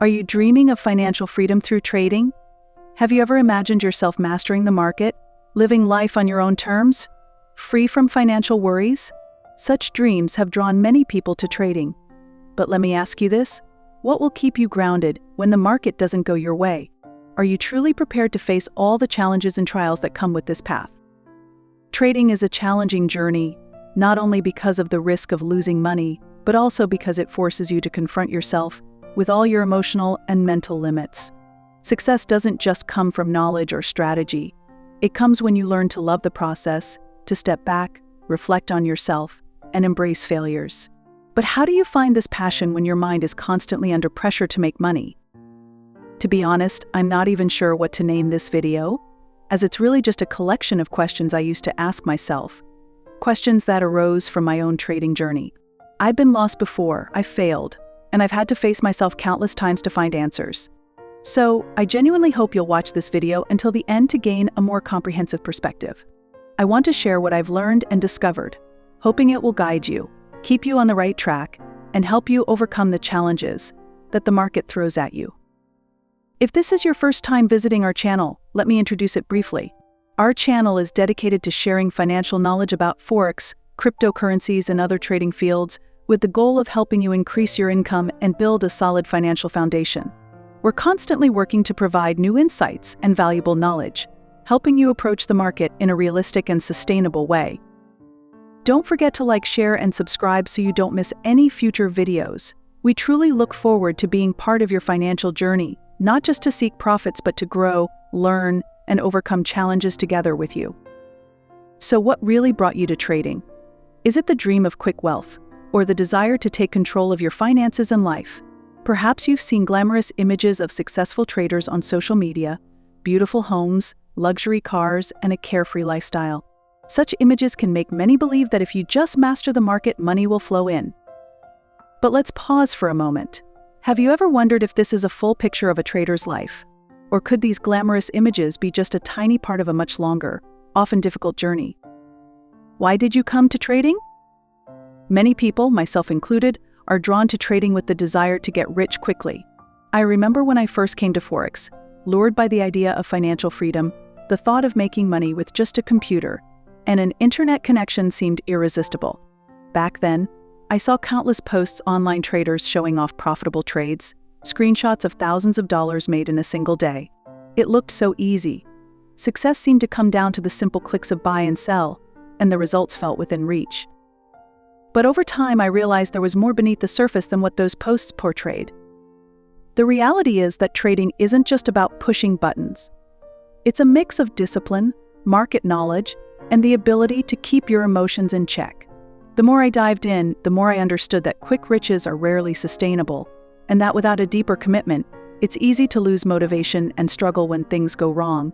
Are you dreaming of financial freedom through trading? Have you ever imagined yourself mastering the market, living life on your own terms, free from financial worries? Such dreams have drawn many people to trading. But let me ask you this: what will keep you grounded when the market doesn't go your way? Are you truly prepared to face all the challenges and trials that come with this path? Trading is a challenging journey, not only because of the risk of losing money, but also because it forces you to confront yourself with all your emotional and mental limits. Success doesn't just come from knowledge or strategy. It comes when you learn to love the process, to step back, reflect on yourself, and embrace failures. But how do you find this passion when your mind is constantly under pressure to make money? To be honest, I'm not even sure what to name this video, as it's really just a collection of questions I used to ask myself. Questions that arose from my own trading journey. I've been lost before, I've failed, and I've had to face myself countless times to find answers. So, I genuinely hope you'll watch this video until the end to gain a more comprehensive perspective. I want to share what I've learned and discovered, hoping it will guide you, keep you on the right track, and help you overcome the challenges that the market throws at you. If this is your first time visiting our channel, let me introduce it briefly. Our channel is dedicated to sharing financial knowledge about Forex, cryptocurrencies, and other trading fields, with the goal of helping you increase your income and build a solid financial foundation. We're constantly working to provide new insights and valuable knowledge, helping you approach the market in a realistic and sustainable way. Don't forget to like, share, and subscribe so you don't miss any future videos. We truly look forward to being part of your financial journey, not just to seek profits but to grow, learn, and overcome challenges together with you. So what really brought you to trading? Is it the dream of quick wealth, or the desire to take control of your finances and life? Perhaps you've seen glamorous images of successful traders on social media, beautiful homes, luxury cars, and a carefree lifestyle. Such images can make many believe that if you just master the market, money will flow in. But let's pause for a moment. Have you ever wondered if this is a full picture of a trader's life? Or could these glamorous images be just a tiny part of a much longer, often difficult journey? Why did you come to trading? Many people, myself included, are drawn to trading with the desire to get rich quickly. I remember when I first came to Forex, lured by the idea of financial freedom, the thought of making money with just a computer and an internet connection seemed irresistible. Back then, I saw countless posts online traders showing off profitable trades, screenshots of thousands of dollars made in a single day. It looked so easy. Success seemed to come down to the simple clicks of buy and sell, and the results felt within reach. But over time, I realized there was more beneath the surface than what those posts portrayed. The reality is that trading isn't just about pushing buttons. It's a mix of discipline, market knowledge, and the ability to keep your emotions in check. The more I dived in, the more I understood that quick riches are rarely sustainable, and that without a deeper commitment, it's easy to lose motivation and struggle when things go wrong.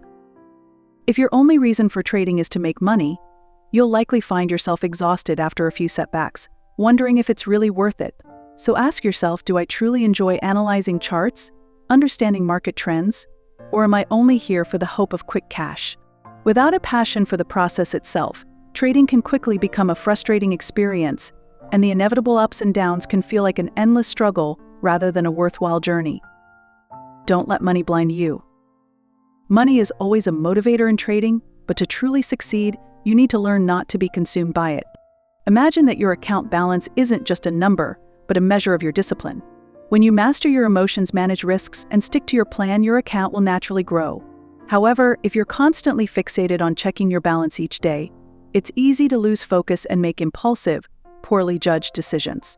If your only reason for trading is to make money, you'll likely find yourself exhausted after a few setbacks, wondering if it's really worth it. So ask yourself, do I truly enjoy analyzing charts, understanding market trends, or am I only here for the hope of quick cash? Without a passion for the process itself, trading can quickly become a frustrating experience, and the inevitable ups and downs can feel like an endless struggle rather than a worthwhile journey. Don't let money blind you. Money is always a motivator in trading, but to truly succeed, you need to learn not to be consumed by it. Imagine that your account balance isn't just a number, but a measure of your discipline. When you master your emotions, manage risks, and stick to your plan, your account will naturally grow. However, if you're constantly fixated on checking your balance each day, it's easy to lose focus and make impulsive, poorly judged decisions.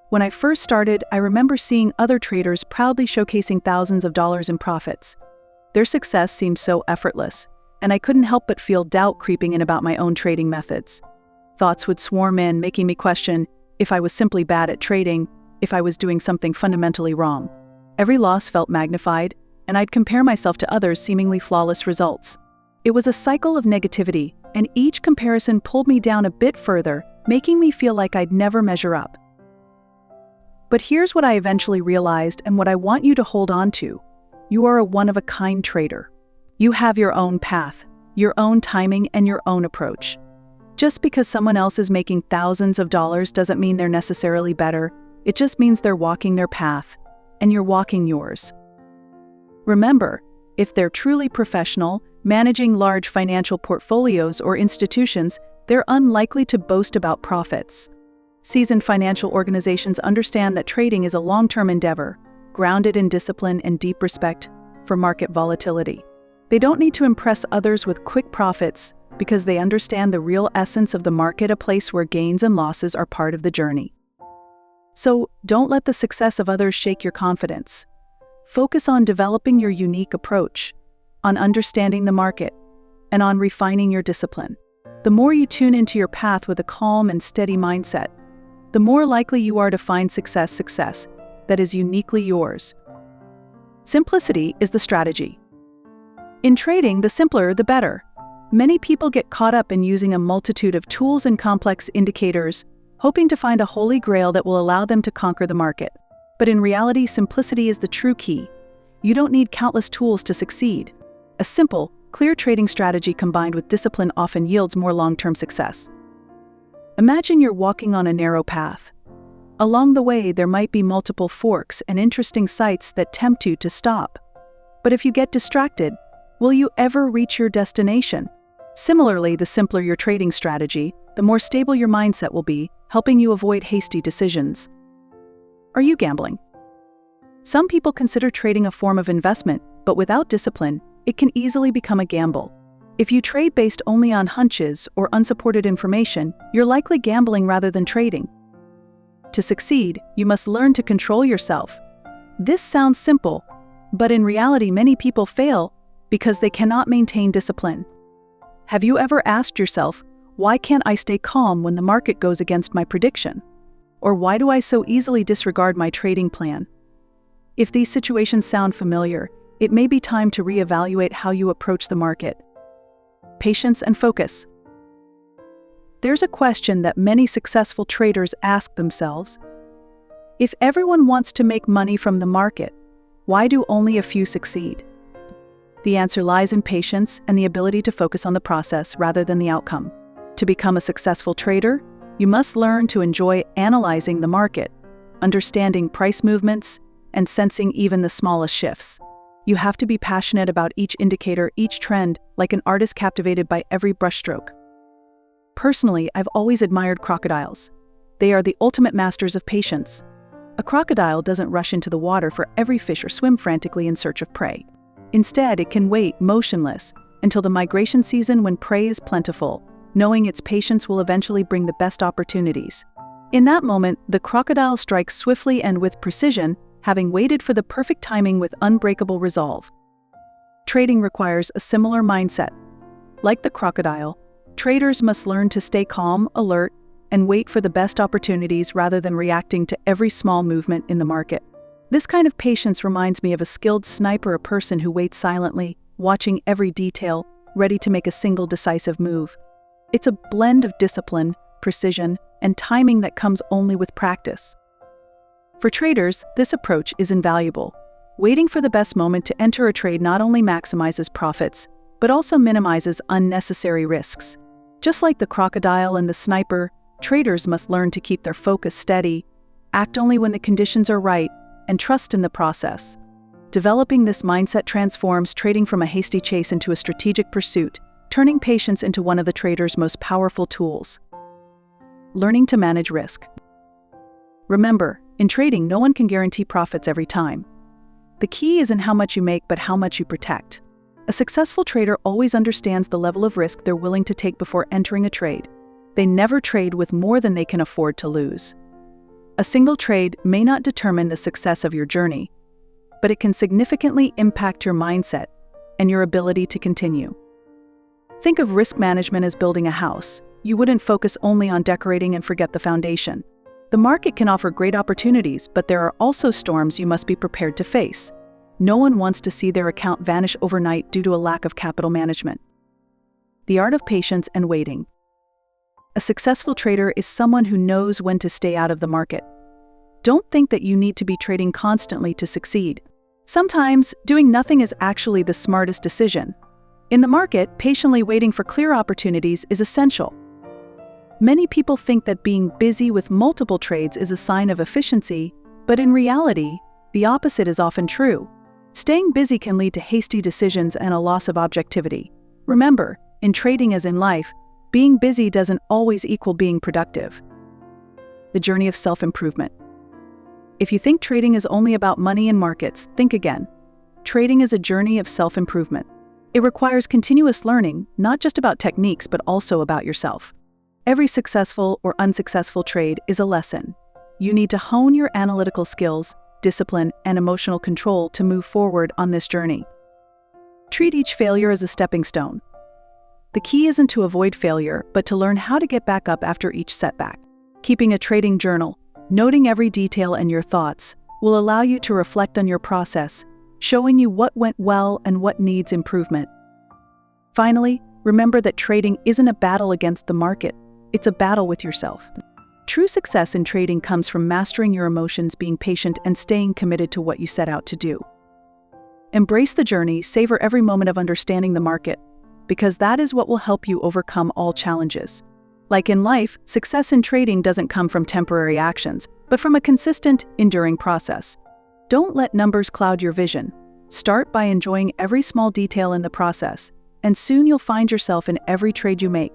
When I first started, I remember seeing other traders proudly showcasing thousands of dollars in profits. Their success seemed so effortless, and I couldn't help but feel doubt creeping in about my own trading methods. Thoughts would swarm in, making me question if I was simply bad at trading, if I was doing something fundamentally wrong. Every loss felt magnified, and I'd compare myself to others' seemingly flawless results. It was a cycle of negativity, and each comparison pulled me down a bit further, making me feel like I'd never measure up. But here's what I eventually realized and what I want you to hold on to. You are a one-of-a-kind trader. You have your own path, your own timing, and your own approach. Just because someone else is making thousands of dollars doesn't mean they're necessarily better. It just means they're walking their path, and you're walking yours. Remember, if they're truly professional, managing large financial portfolios or institutions, they're unlikely to boast about profits. Seasoned financial organizations understand that trading is a long-term endeavor, grounded in discipline and deep respect for market volatility. They don't need to impress others with quick profits because they understand the real essence of the market, a place where gains and losses are part of the journey. So, don't let the success of others shake your confidence. Focus on developing your unique approach, on understanding the market, and on refining your discipline. The more you tune into your path with a calm and steady mindset, the more likely you are to find success that is uniquely yours. Simplicity is the strategy. In trading, the simpler the better. Many people get caught up in using a multitude of tools and complex indicators, hoping to find a holy grail that will allow them to conquer the market. But in reality, simplicity is the true key. You don't need countless tools to succeed. A simple, clear trading strategy combined with discipline often yields more long-term success. Imagine you're walking on a narrow path. Along the way, there might be multiple forks and interesting sights that tempt you to stop. But if you get distracted, will you ever reach your destination? Similarly, the simpler your trading strategy, the more stable your mindset will be, helping you avoid hasty decisions. Are you gambling? Some people consider trading a form of investment, but without discipline, it can easily become a gamble. If you trade based only on hunches or unsupported information, you're likely gambling rather than trading. To succeed, you must learn to control yourself. This sounds simple, but in reality, many people fail because they cannot maintain discipline. Have you ever asked yourself, why can't I stay calm when the market goes against my prediction? Or why do I so easily disregard my trading plan? If these situations sound familiar, it may be time to reevaluate how you approach the market. Patience and focus. There's a question that many successful traders ask themselves. If everyone wants to make money from the market, why do only a few succeed? The answer lies in patience and the ability to focus on the process rather than the outcome. To become a successful trader, you must learn to enjoy analyzing the market, understanding price movements, and sensing even the smallest shifts. You have to be passionate about each indicator, each trend, like an artist captivated by every brushstroke. Personally, I've always admired crocodiles. They are the ultimate masters of patience. A crocodile doesn't rush into the water for every fish or swim frantically in search of prey. Instead, it can wait, motionless, until the migration season when prey is plentiful, knowing its patience will eventually bring the best opportunities. In that moment, the crocodile strikes swiftly and with precision, having waited for the perfect timing with unbreakable resolve. Trading requires a similar mindset. Like the crocodile, traders must learn to stay calm, alert, and wait for the best opportunities rather than reacting to every small movement in the market. This kind of patience reminds me of a skilled sniper, a person who waits silently, watching every detail, ready to make a single decisive move. It's a blend of discipline, precision, and timing that comes only with practice. For traders, this approach is invaluable. Waiting for the best moment to enter a trade not only maximizes profits, but also minimizes unnecessary risks. Just like the crocodile and the sniper, traders must learn to keep their focus steady, act only when the conditions are right, and trust in the process. Developing this mindset transforms trading from a hasty chase into a strategic pursuit, turning patience into one of the trader's most powerful tools. Learning to manage risk. Remember, in trading, no one can guarantee profits every time. The key isn't how much you make, but how much you protect. A successful trader always understands the level of risk they're willing to take before entering a trade. They never trade with more than they can afford to lose. A single trade may not determine the success of your journey, but it can significantly impact your mindset and your ability to continue. Think of risk management as building a house. You wouldn't focus only on decorating and forget the foundation. The market can offer great opportunities, but there are also storms you must be prepared to face. No one wants to see their account vanish overnight due to a lack of capital management. The art of patience and waiting. A successful trader is someone who knows when to stay out of the market. Don't think that you need to be trading constantly to succeed. Sometimes, doing nothing is actually the smartest decision. In the market, patiently waiting for clear opportunities is essential. Many people think that being busy with multiple trades is a sign of efficiency, but in reality, the opposite is often true. Staying busy can lead to hasty decisions and a loss of objectivity. Remember, in trading as in life, being busy doesn't always equal being productive. The journey of self-improvement. If you think trading is only about money and markets, think again. Trading is a journey of self-improvement. It requires continuous learning, not just about techniques, but also about yourself. Every successful or unsuccessful trade is a lesson. You need to hone your analytical skills, discipline, and emotional control to move forward on this journey. Treat each failure as a stepping stone. The key isn't to avoid failure, but to learn how to get back up after each setback. Keeping a trading journal, noting every detail and your thoughts, will allow you to reflect on your process, showing you what went well and what needs improvement. Finally, remember that trading isn't a battle against the market, it's a battle with yourself. True success in trading comes from mastering your emotions, being patient, and staying committed to what you set out to do. Embrace the journey, savor every moment of understanding the market, because that is what will help you overcome all challenges. Like in life, success in trading doesn't come from temporary actions, but from a consistent, enduring process. Don't let numbers cloud your vision. Start by enjoying every small detail in the process, and soon you'll find yourself in every trade you make.